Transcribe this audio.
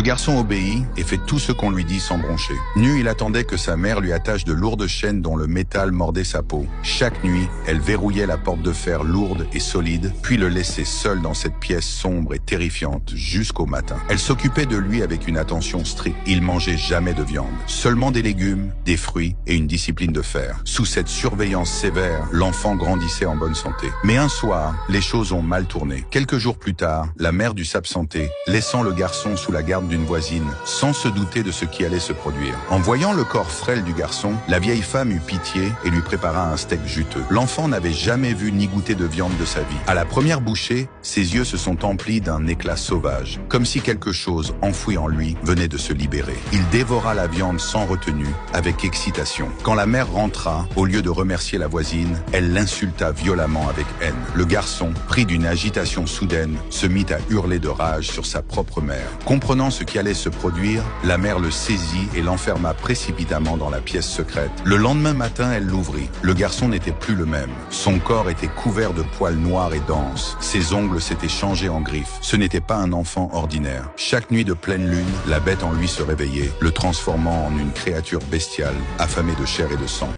Le garçon obéit et fait tout ce qu'on lui dit sans broncher. Nu, il attendait que sa mère lui attache de lourdes chaînes dont le métal mordait sa peau. Chaque nuit, elle verrouillait la porte de fer lourde et solide, puis le laissait seul dans cette pièce sombre et terrifiante jusqu'au matin. Elle s'occupait de lui avec une attention stricte. Il mangeait jamais de viande, seulement des légumes, des fruits et une discipline de fer. Sous cette surveillance sévère, l'enfant grandissait en bonne santé. Mais un soir, les choses ont mal tourné. Quelques jours plus tard, la mère dut s'absenter, laissant le garçon sous la garde d'une voisine, sans se douter de ce qui allait se produire. En voyant le corps frêle du garçon, la vieille femme eut pitié et lui prépara un steak juteux. L'enfant n'avait jamais vu ni goûté de viande de sa vie. À la première bouchée, ses yeux se sont emplis d'un éclat sauvage, comme si quelque chose enfoui en lui venait de se libérer. Il dévora la viande sans retenue, avec excitation. Quand la mère rentra, au lieu de remercier la voisine, elle l'insulta violemment avec haine. Le garçon, pris d'une agitation soudaine, se mit à hurler de rage sur sa propre mère. Comprenant ce qui allait se produire, la mère le saisit et l'enferma précipitamment dans la pièce secrète. Le lendemain matin, elle l'ouvrit. Le garçon n'était plus le même. Son corps était couvert de poils noirs et denses. Ses ongles s'étaient changés en griffes. Ce n'était pas un enfant ordinaire. Chaque nuit de pleine lune, la bête en lui se réveillait, le transformant en une créature bestiale, affamée de chair et de sang.